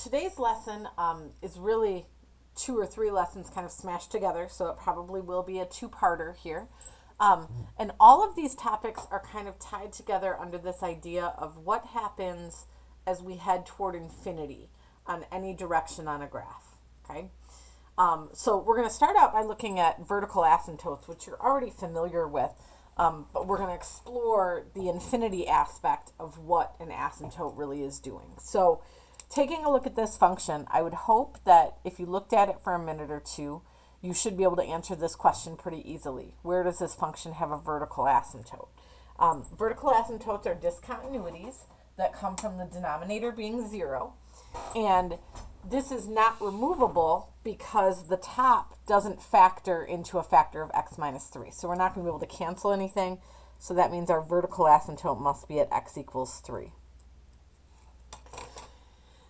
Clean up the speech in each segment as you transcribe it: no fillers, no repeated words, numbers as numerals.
Today's lesson is really two or three lessons kind of smashed together, so it probably will be a two-parter here. And all of these topics are kind of tied together under this idea of what happens as we head toward infinity on any direction on a graph. Okay, so we're going to start out by looking at vertical asymptotes, which you're already familiar with, but we're going to explore the infinity aspect of what an asymptote really is doing. So taking a look at this function, I would hope that if you looked at it for a minute or two, you should be able to answer this question pretty easily. Where does this function have a vertical asymptote? Vertical asymptotes are discontinuities that come from the denominator being 0. And this is not removable because the top doesn't factor into a factor of x minus 3. So we're not going to be able to cancel anything. So that means our vertical asymptote must be at x equals 3.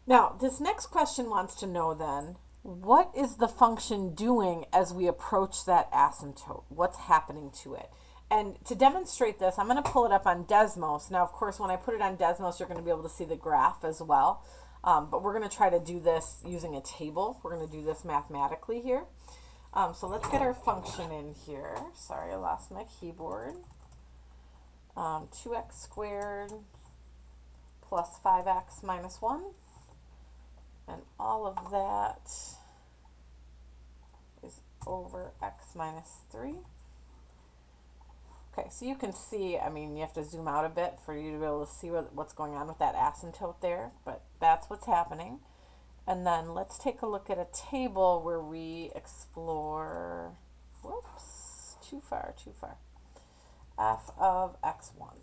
Now, this next question wants to know then, what is the function doing as we approach that asymptote? What's happening to it? And to demonstrate this, I'm going to pull it up on Desmos. Now, of course, when I put it on Desmos, you're going to be able to see the graph as well. But we're going to try to do this using a table. We're going to do this mathematically here. So let's get our function in here. Sorry, I lost my keyboard. 2x squared plus 5x minus 1. And all of that is over x minus 3. Okay, so you can see, I mean, you have to zoom out a bit for you to be able to see what's going on with that asymptote there, but that's what's happening. And then let's take a look at a table where we explore, whoops, too far, f of x1.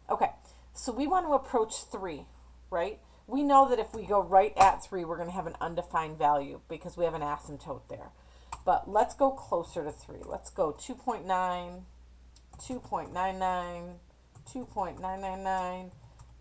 Okay, so we want to approach 3, right? We know that if we go right at 3, we're going to have an undefined value because we have an asymptote there. But let's go closer to 3. Let's go 2.9, 2.99, 2.999.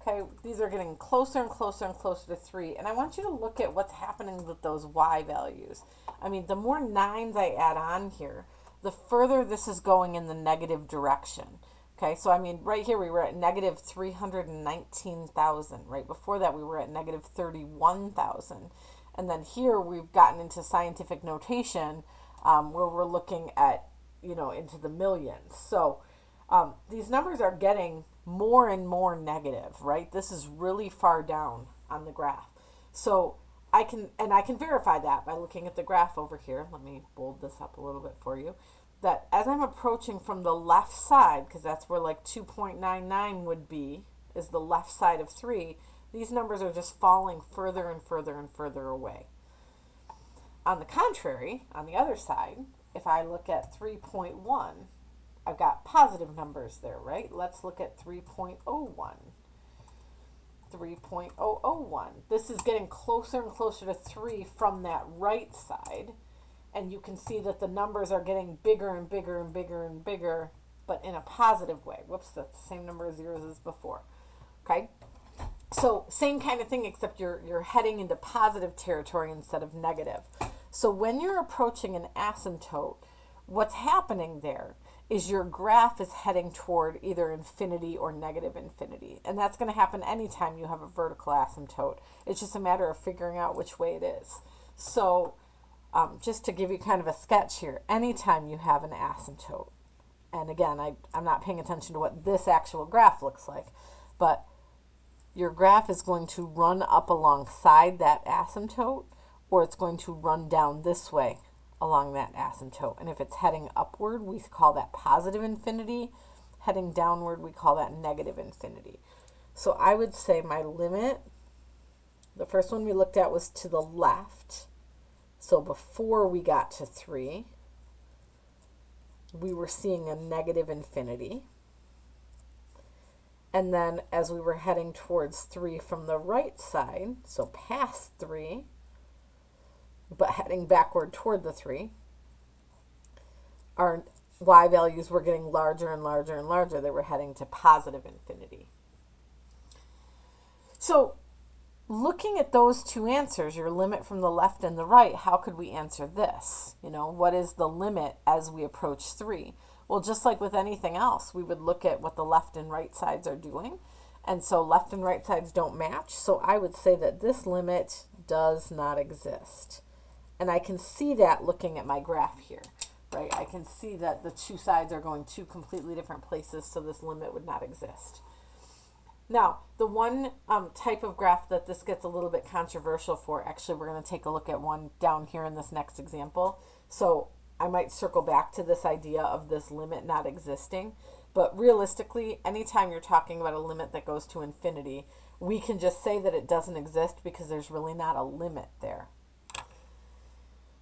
Okay, these are getting closer and closer and closer to 3. And I want you to look at what's happening with those y values. I mean, the more 9s I add on here, the further this is going in the negative direction. Okay, so I mean, right here we were at negative 319,000. Right before that, we were at negative 31,000. And then here we've gotten into scientific notation where we're looking at, into the millions. So these numbers are getting more and more negative, right? This is really far down on the graph. So I can verify that by looking at the graph over here. Let me bold this up a little bit for you. That as I'm approaching from the left side, because that's where like 2.99 would be, is the left side of 3, these numbers are just falling further and further and further away. On the contrary, on the other side, if I look at 3.1, I've got positive numbers there, right? Let's look at 3.01. 3.001. This is getting closer and closer to 3 from that right side. And you can see that the numbers are getting bigger and bigger and bigger and bigger, but in a positive way. Whoops, that's the same number of zeros as before. Okay? So same kind of thing, except you're heading into positive territory instead of negative. So when you're approaching an asymptote, what's happening there is your graph is heading toward either infinity or negative infinity. And that's going to happen anytime you have a vertical asymptote. It's just a matter of figuring out which way it is. So just to give you kind of a sketch here, anytime you have an asymptote, and again, I'm not paying attention to what this actual graph looks like, but your graph is going to run up alongside that asymptote, or it's going to run down this way along that asymptote. And if it's heading upward, we call that positive infinity. Heading downward, we call that negative infinity. So I would say my limit, the first one we looked at was to the left. So before we got to 3, we were seeing a negative infinity. And then as we were heading towards 3 from the right side, so past 3, but heading backward toward the 3, our y values were getting larger and larger and larger. They were heading to positive infinity. So looking at those two answers, your limit from the left and the right, how could we answer this? What is the limit as we approach 3? Well, just like with anything else, we would look at what the left and right sides are doing, And so left and right sides don't match. So I would say that this limit does not exist. And I can see that looking at my graph here, right? I can see that the two sides are going two completely different places, so this limit would not exist. Now, the one type of graph that this gets a little bit controversial for, actually we're going to take a look at one down here in this next example. So I might circle back to this idea of this limit not existing. But realistically, anytime you're talking about a limit that goes to infinity, we can just say that it doesn't exist because there's really not a limit there.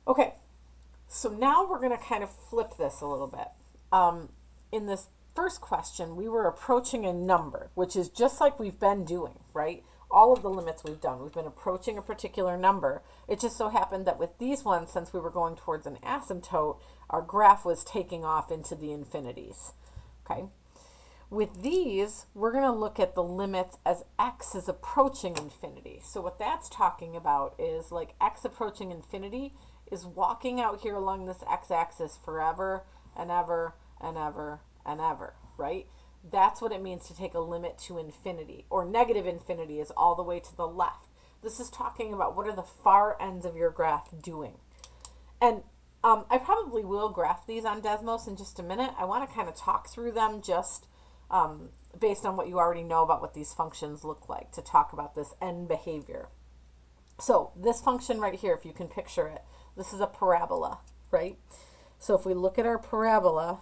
Okay, so now we're going to kind of flip this a little bit. In this first question, we were approaching a number, which is just like we've been doing, right? All of the limits we've done, we've been approaching a particular number. It just so happened that with these ones, since we were going towards an asymptote, our graph was taking off into the infinities, okay? With these, we're going to look at the limits as x is approaching infinity. So what that's talking about is like x approaching infinity is walking out here along this x-axis forever and ever and ever and ever, right? That's what it means to take a limit to infinity, or negative infinity is all the way to the left. This is talking about what are the far ends of your graph doing. And I probably will graph these on Desmos in just a minute. I want to kind of talk through them just based on what you already know about what these functions look like, to talk about this end behavior. So this function right here, if you can picture it, this is a parabola, right? So if we look at our parabola,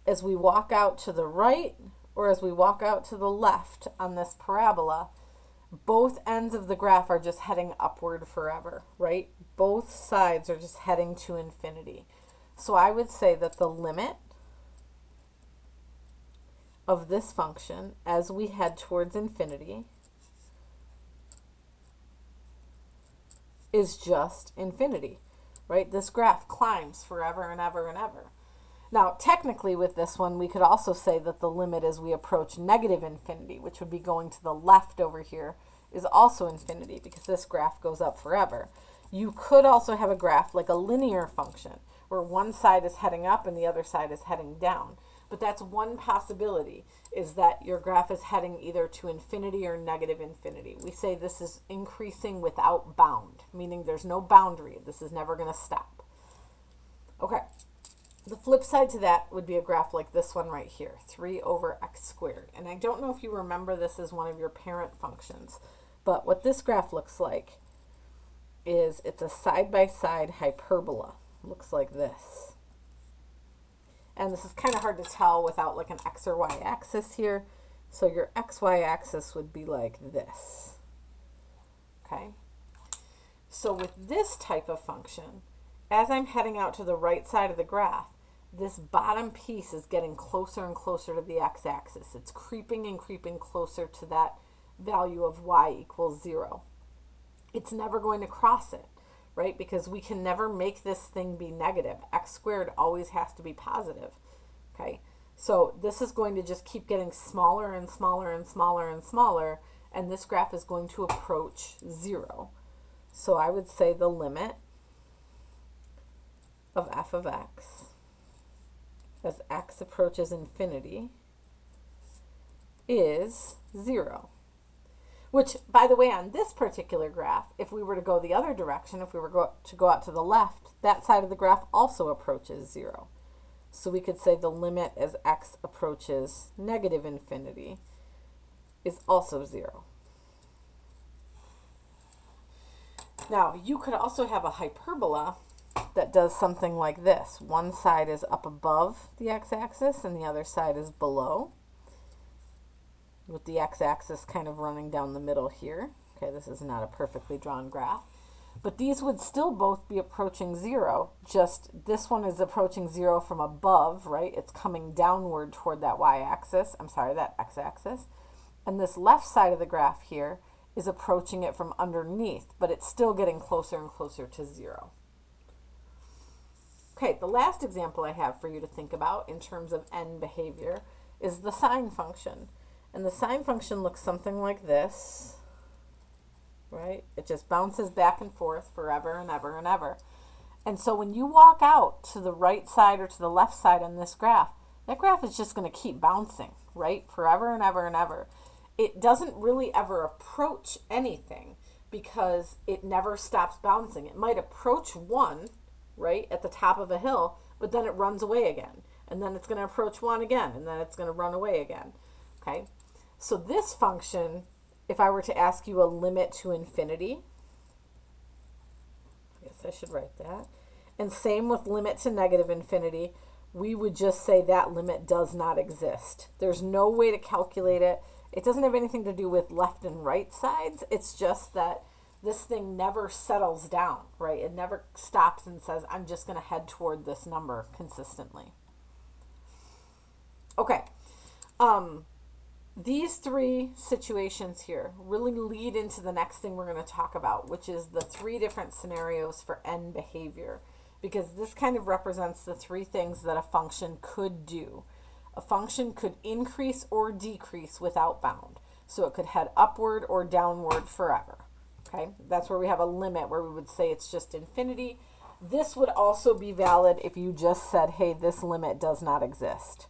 as we walk out to the right or as we walk out to the left on this parabola, both ends of the graph are just heading upward forever, right? Both sides are just heading to infinity. So I would say that the limit of this function as we head towards infinity is just infinity, right? This graph climbs forever and ever and ever. Now, technically with this one, we could also say that the limit as we approach negative infinity, which would be going to the left over here, is also infinity because this graph goes up forever. You could also have a graph like a linear function where one side is heading up and the other side is heading down. But that's one possibility, is that your graph is heading either to infinity or negative infinity. We say this is increasing without bound, meaning there's no boundary. This is never going to stop. Okay. The flip side to that would be a graph like this one right here, 3 over x squared. And I don't know if you remember this as one of your parent functions, but what this graph looks like is it's a side-by-side hyperbola. Looks like this. And this is kind of hard to tell without like an x or y axis here. So your xy axis would be like this. Okay? So with this type of function, as I'm heading out to the right side of the graph, this bottom piece is getting closer and closer to the x-axis. It's creeping and creeping closer to that value of y equals 0. It's never going to cross it, right? Because we can never make this thing be negative. X squared always has to be positive, okay? So this is going to just keep getting smaller and smaller and smaller and smaller, and this graph is going to approach 0. So I would say the limit of f of x as x approaches infinity is 0. Which, by the way, on this particular graph, if we were to go the other direction, if we were to go out to the left, that side of the graph also approaches 0. So we could say the limit as x approaches negative infinity is also 0. Now, you could also have a hyperbola that does something like this. One side is up above the x-axis and the other side is below, with the x-axis kind of running down the middle here. Okay, this is not a perfectly drawn graph. But these would still both be approaching 0, just this one is approaching 0 from above, right? It's coming downward toward that y-axis, that x-axis. And this left side of the graph here is approaching it from underneath, but it's still getting closer and closer to 0. Okay, the last example I have for you to think about in terms of end behavior is the sine function. And the sine function looks something like this, right? It just bounces back and forth forever and ever and ever. And so when you walk out to the right side or to the left side on this graph, that graph is just going to keep bouncing right? Forever and ever and ever. It doesn't really ever approach anything because it never stops bouncing. It might approach 1, right, at the top of a hill, but then it runs away again. And then it's going to approach 1 again, and then it's going to run away again. Okay? So this function, if I were to ask you a limit to infinity, I guess I should write that. And same with limit to negative infinity, we would just say that limit does not exist. There's no way to calculate it. It doesn't have anything to do with left and right sides. It's just that this thing never settles down, right? It never stops and says, I'm just going to head toward this number consistently. Okay. These 3 situations here really lead into the next thing we're going to talk about, which is the 3 different scenarios for end behavior, because this kind of represents the 3 things that a function could do. A function could increase or decrease without bound. So it could head upward or downward forever. Okay, that's where we have a limit where we would say it's just infinity. This would also be valid if you just said, hey, this limit does not exist.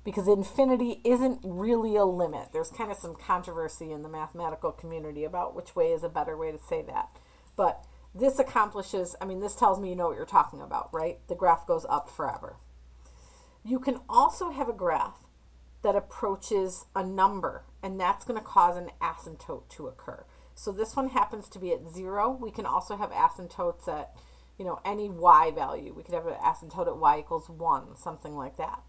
Because infinity isn't really a limit. There's kind of some controversy in the mathematical community about which way is a better way to say that. But this accomplishes, I mean, this tells me you know what you're talking about, right? The graph goes up forever. You can also have a graph that approaches a number, and that's going to cause an asymptote to occur. So this one happens to be at 0. We can also have asymptotes at, you know, any y value. We could have an asymptote at y equals 1, something like that.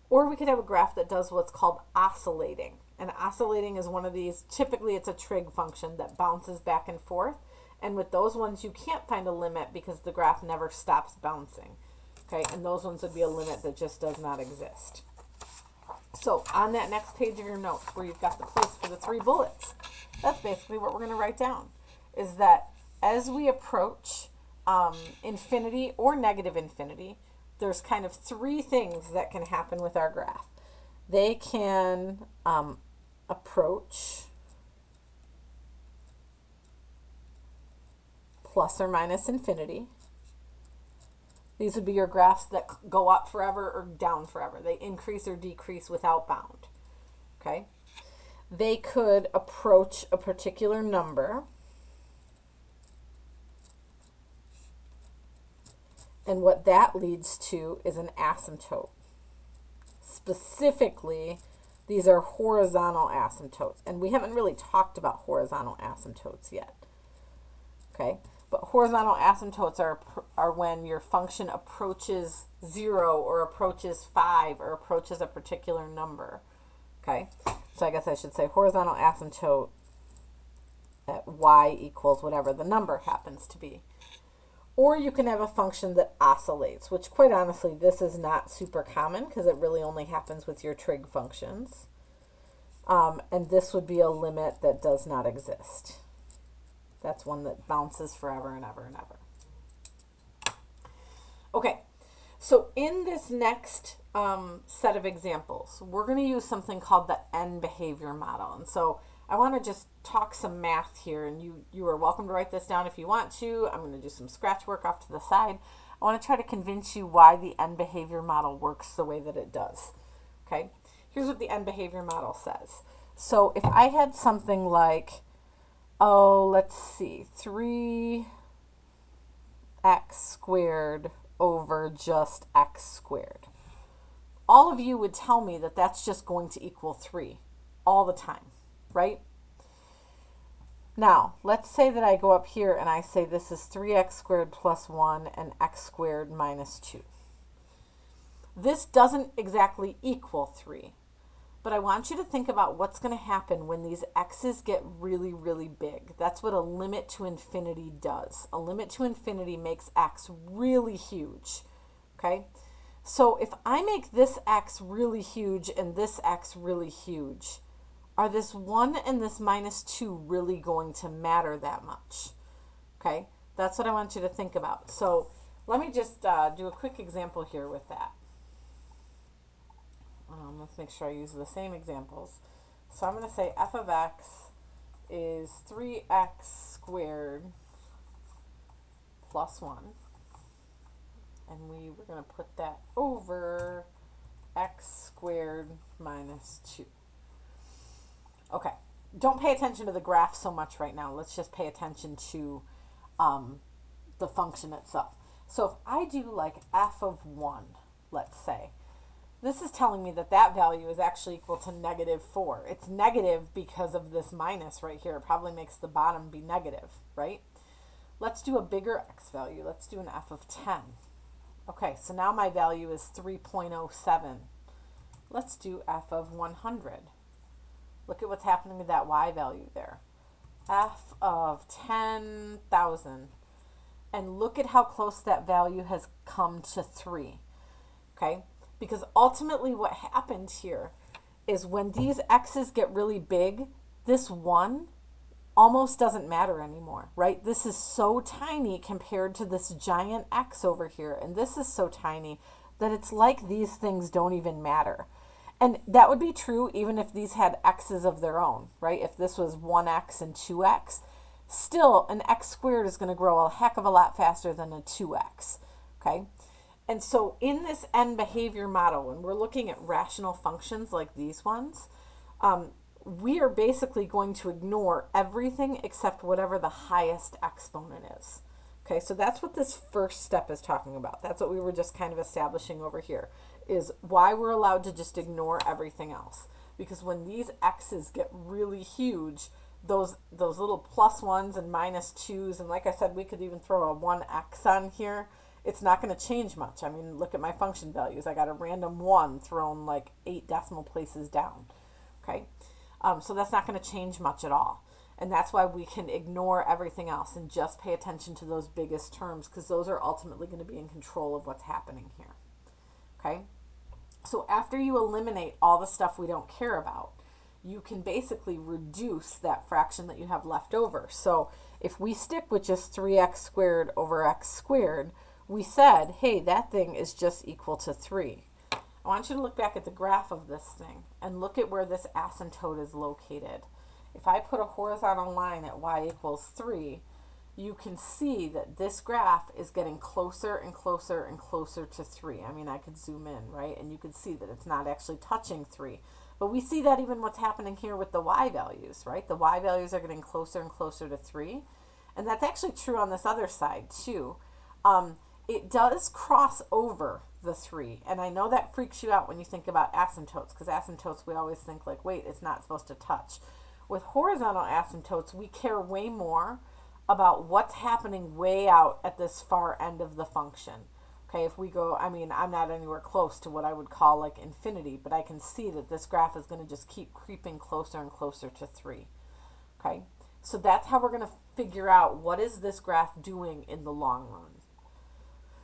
Or we could have a graph that does what's called oscillating. And oscillating is one of these, typically it's a trig function that bounces back and forth. And with those ones, you can't find a limit because the graph never stops bouncing. Okay, and those ones would be a limit that just does not exist. So on that next page of your notes where you've got the place for the 3 bullets, that's basically what we're going to write down, is that as we approach infinity or negative infinity, there's kind of 3 things that can happen with our graph. They can approach plus or minus infinity. These would be your graphs that go up forever or down forever. They increase or decrease without bound. Okay? They could approach a particular number. And what that leads to is an asymptote. Specifically, these are horizontal asymptotes. And we haven't really talked about horizontal asymptotes yet. Okay? But horizontal asymptotes are when your function approaches 0 or approaches 5 or approaches a particular number. Okay? So I guess I should say horizontal asymptote at y equals whatever the number happens to be. Or you can have a function that oscillates, which quite honestly, this is not super common because it really only happens with your trig functions. And this would be a limit that does not exist. That's one that bounces forever and ever and ever. Okay, so in this next set of examples, we're going to use something called the end behavior model. And so I want to just talk some math here, and you are welcome to write this down if you want to. I'm going to do some scratch work off to the side. I want to try to convince you why the end behavior model works the way that it does. Okay, here's what the end behavior model says. So if I had something like, oh, let's see, 3x squared over just x squared. All of you would tell me that that's just going to equal 3 all the time, right? Now, let's say that I go up here and I say this is 3x squared plus 1 and x squared minus 2. This doesn't exactly equal 3. But I want you to think about what's going to happen when these x's get really, really big. That's what a limit to infinity does. A limit to infinity makes x really huge. Okay? So if I make this x really huge and this x really huge, are this 1 and this minus 2 really going to matter that much? Okay? That's what I want you to think about. So let me just do a quick example here with that. Let's make sure I use the same examples. So I'm going to say f of x is 3x squared plus 1. And we're going to put that over x squared minus 2. Okay, don't pay attention to the graph so much right now. Let's just pay attention to the function itself. So if I do like f of 1, let's say, this is telling me that that value is actually equal to -4. It's negative because of this minus right here. It probably makes the bottom be negative, right? Let's do a bigger x value. Let's do an f of 10. Okay, so now my value is 3.07. Let's do f of 100. Look at what's happening with that y value there. F of 10,000. And look at how close that value has come to 3. Okay? Because ultimately what happened here is when these x's get really big, this 1 almost doesn't matter anymore, right? This is so tiny compared to this giant x over here. And this is so tiny that it's like these things don't even matter. And that would be true even if these had x's of their own, right? If this was 1x and 2x, still an x squared is going to grow a heck of a lot faster than a 2x, okay? And so in this end behavior model, when we're looking at rational functions like these ones, we are basically going to ignore everything except whatever the highest exponent is. Okay, so that's what this first step is talking about. That's what we were just kind of establishing over here, is why we're allowed to just ignore everything else. Because when these x's get really huge, those little plus ones and minus twos, and like I said, we could even throw a 1x on here. It's not going to change much. I mean, look at my function values. I got a random 1 thrown like 8 decimal places down. Okay, so that's not going to change much at all. And that's why we can ignore everything else and just pay attention to those biggest terms, because those are ultimately going to be in control of what's happening here. Okay, so after you eliminate all the stuff we don't care about, you can basically reduce that fraction that you have left over. So if we stick with just 3x squared over x squared, we said, hey, that thing is just equal to 3. I want you to look back at the graph of this thing and look at where this asymptote is located. If I put a horizontal line at y equals 3, you can see that this graph is getting closer and closer and closer to 3. I mean, I could zoom in, right? And you can see that it's not actually touching 3. But we see that even what's happening here with the y values, right? The y values are getting closer and closer to 3. And that's actually true on this other side, too. It does cross over the 3. And I know that freaks you out when you think about asymptotes, because asymptotes, we always think like, wait, it's not supposed to touch. With horizontal asymptotes, we care way more about what's happening way out at this far end of the function. Okay, if we go, I mean, I'm not anywhere close to what I would call like infinity, but I can see that this graph is going to just keep creeping closer and closer to 3. Okay, so that's how we're going to figure out what is this graph doing in the long run.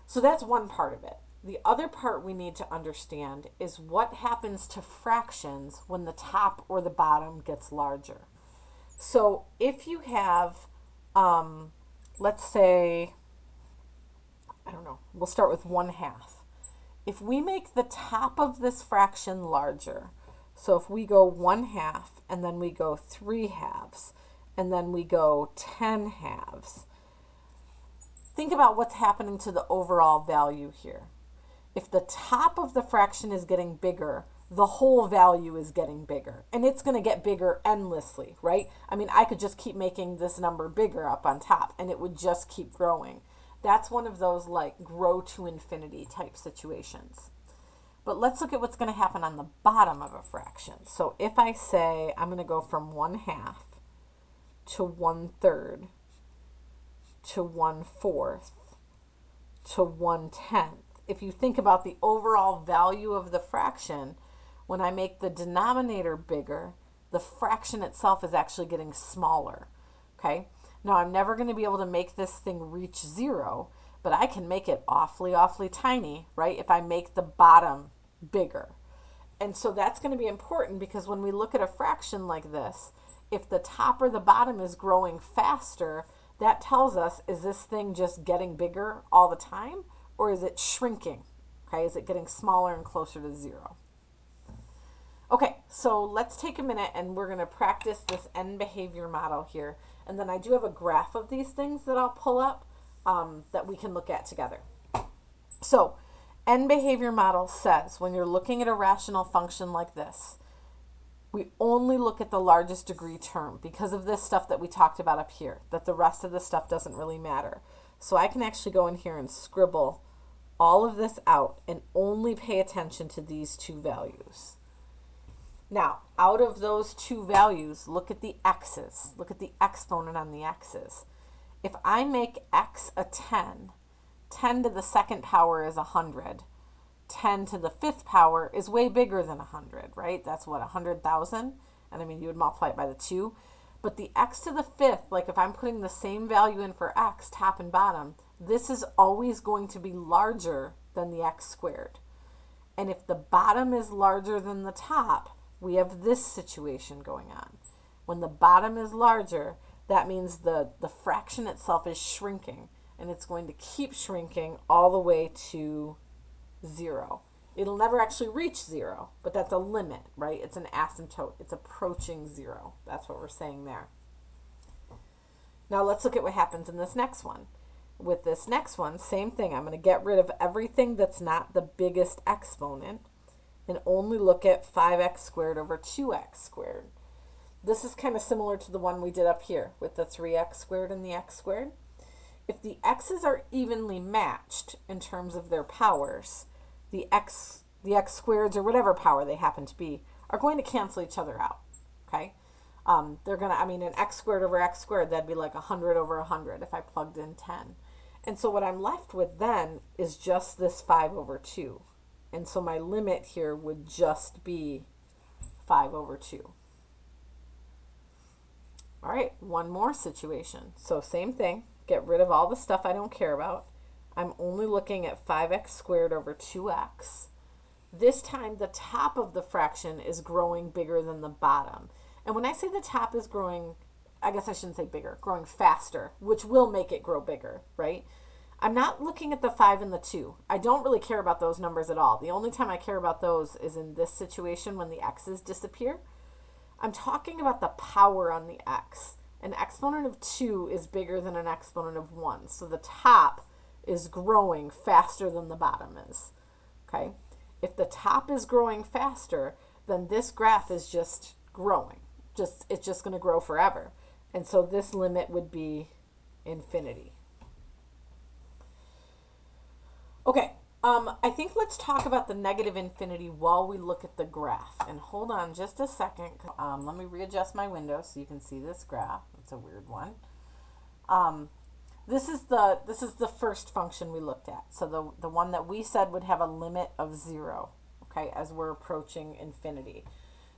So that's one part of it. The other part we need to understand is what happens to fractions when the top or the bottom gets larger. So if you have, let's say, I don't know, we'll start with 1/2. If we make the top of this fraction larger, so if we go 1/2 and then we go 3/2 and then we go 10/2, think about what's happening to the overall value here. If the top of the fraction is getting bigger, the whole value is getting bigger. And it's going to get bigger endlessly, right? I mean, I could just keep making this number bigger up on top, and it would just keep growing. That's one of those like grow to infinity type situations. But let's look at what's going to happen on the bottom of a fraction. So if I say I'm going to go from 1/2 to 1/3 to 1/4 to 1/10. If you think about the overall value of the fraction, when I make the denominator bigger, the fraction itself is actually getting smaller, okay? Now, I'm never going to be able to make this thing reach 0, but I can make it awfully, awfully tiny, right, if I make the bottom bigger. And so that's going to be important, because when we look at a fraction like this, if the top or the bottom is growing faster, that tells us, is this thing just getting bigger all the time? Or is it shrinking? Okay, is it getting smaller and closer to 0? Okay, so let's take a minute and we're going to practice this end behavior model here. And then I do have a graph of these things that I'll pull up that we can look at together. So end behavior model says when you're looking at a rational function like this, we only look at the largest degree term because of this stuff that we talked about up here, that the rest of the stuff doesn't really matter. So I can actually go in here and scribble all of this out and only pay attention to these two values. Now, out of those two values, look at the x's. Look at the exponent on the x's. If I make x a 10, 10 to the second power is 100. 10 to the fifth power is way bigger than 100, right? That's what, 100,000? And I mean, you would multiply it by the 2. But the x to the fifth, like if I'm putting the same value in for x, top and bottom, this is always going to be larger than the x squared. And if the bottom is larger than the top, we have this situation going on. When the bottom is larger, that means the fraction itself is shrinking, and it's going to keep shrinking all the way to 0. It'll never actually reach 0, but that's a limit, right? It's an asymptote. It's approaching 0. That's what we're saying there. Now let's look at what happens in this next one. With this next one, same thing. I'm going to get rid of everything that's not the biggest exponent and only look at 5x squared over 2x squared. This is kind of similar to the one we did up here with the 3x squared and the x squared. If the x's are evenly matched in terms of their powers, the x squareds or whatever power they happen to be are going to cancel each other out, okay? They're going to, an x squared over x squared, that'd be like 100 over 100 if I plugged in 10. And so what I'm left with then is just this 5 over 2. And so my limit here would just be 5 over 2. All right, one more situation. So same thing, get rid of all the stuff I don't care about. I'm only looking at 5x squared over 2x. This time the top of the fraction is growing bigger than the bottom. And when I say the top is growing, I guess I shouldn't say bigger, growing faster, which will make it grow bigger, right? I'm not looking at the 5 and the 2. I don't really care about those numbers at all. The only time I care about those is in this situation when the x's disappear. I'm talking about the power on the x. An exponent of 2 is bigger than an exponent of 1. So the top is growing faster than the bottom is, okay? If the top is growing faster, then this graph is just growing. It's just going to grow forever. And so this limit would be infinity. Okay, I think let's talk about the negative infinity while we look at the graph. And hold on just a second. Let me readjust my window so you can see this graph. It's a weird one. This is the first function we looked at. So the one that we said would have a limit of 0, okay, as we're approaching infinity.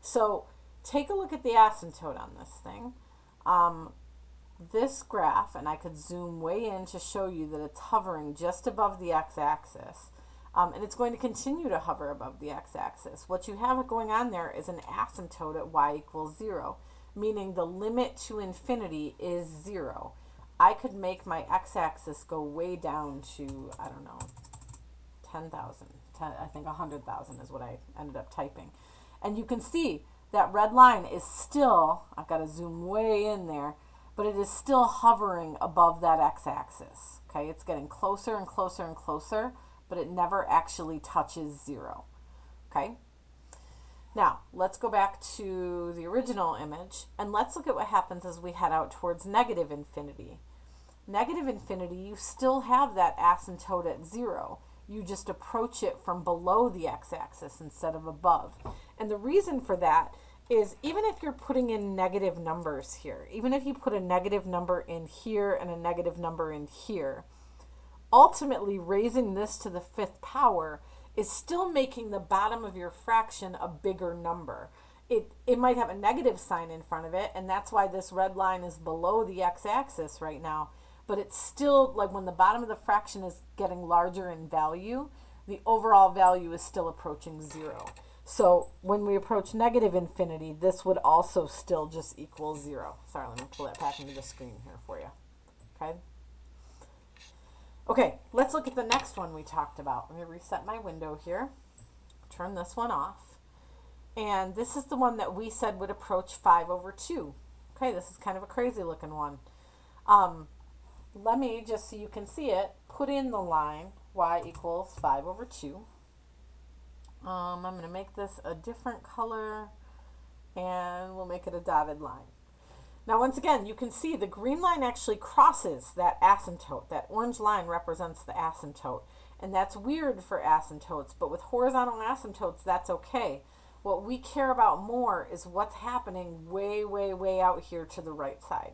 So take a look at the asymptote on this thing. This graph, and I could zoom way in to show you that it's hovering just above the x-axis. And it's going to continue to hover above the x-axis. What you have going on there is an asymptote at y equals 0, meaning the limit to infinity is 0. I could make my x-axis go way down to, I don't know, 10,000. I think 100,000 is what I ended up typing. And you can see that red line is still, I've got to zoom way in there, but it is still hovering above that x-axis, okay? It's getting closer and closer and closer, but it never actually touches 0, okay? Now, let's go back to the original image, and let's look at what happens as we head out towards negative infinity. Negative infinity, you still have that asymptote at 0. You just approach it from below the x-axis instead of above. And the reason for that is even if you're putting in negative numbers here, even if you put a negative number in here and a negative number in here, ultimately raising this to the 5th power is still making the bottom of your fraction a bigger number. It might have a negative sign in front of it, and that's why this red line is below the x-axis right now, but it's still, like when the bottom of the fraction is getting larger in value, the overall value is still approaching 0. So when we approach negative infinity, this would also still just equal 0. Sorry, let me pull that back into the screen here for you. Okay? Okay, let's look at the next one we talked about. Let me reset my window here. Turn this one off. And this is the one that we said would approach 5 over 2. Okay, this is kind of a crazy looking one. Let me, just so you can see it, put in the line y equals 5 over 2. I'm going to make this a different color, and we'll make it a dotted line. Now, once again, you can see the green line actually crosses that asymptote. That orange line represents the asymptote. And that's weird for asymptotes, but with horizontal asymptotes, that's okay. What we care about more is what's happening way, way, way out here to the right side,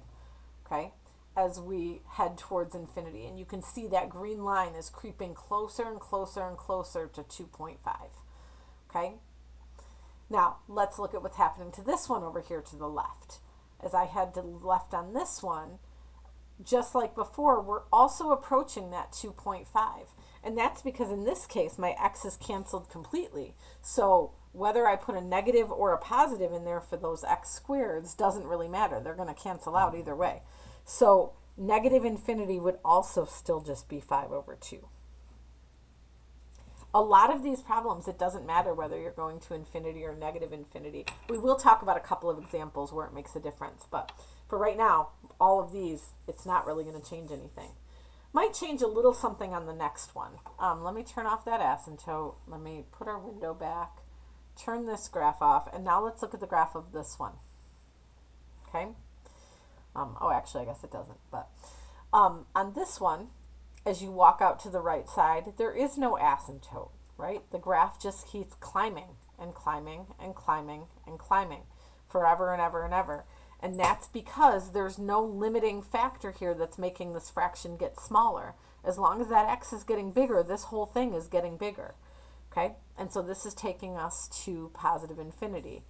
okay, as we head towards infinity. And you can see that green line is creeping closer and closer and closer to 2.5, okay? Now, let's look at what's happening to this one over here to the left. As I head to the left on this one, just like before, we're also approaching that 2.5. And that's because in this case, my x is canceled completely. So whether I put a negative or a positive in there for those x squareds doesn't really matter. They're going to cancel out either way. So negative infinity would also still just be 5 over 2. A lot of these problems, it doesn't matter whether you're going to infinity or negative infinity. We will talk about a couple of examples where it makes a difference. But for right now, all of these, it's not really going to change anything. Might change a little something on the next one. Let me turn off that asymptote. Let me put our window back. Turn this graph off. And now let's look at the graph of this one. Okay? Oh, actually, I guess it doesn't. But on this one, as you walk out to the right side, there is no asymptote, right? The graph just keeps climbing and climbing and climbing and climbing forever and ever and ever. And that's because there's no limiting factor here that's making this fraction get smaller. As long as that x is getting bigger, this whole thing is getting bigger, okay? And so this is taking us to positive infinity.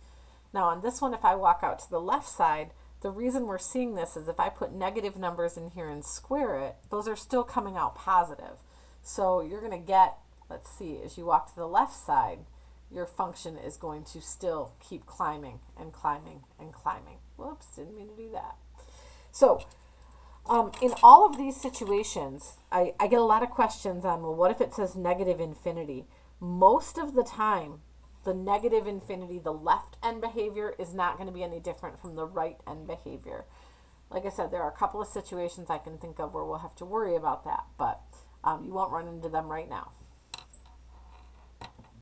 Now on this one, if I walk out to the left side, the reason we're seeing this is if I put negative numbers in here and square it, those are still coming out positive. So you're going to get, let's see, as you walk to the left side, your function is going to still keep climbing and climbing and climbing. Whoops, didn't mean to do that. So in all of these situations, I get a lot of questions on, well, what if it says negative infinity? Most of the time, the negative infinity, the left end behavior, is not going to be any different from the right end behavior. Like I said, there are a couple of situations I can think of where we'll have to worry about that, but you won't run into them right now.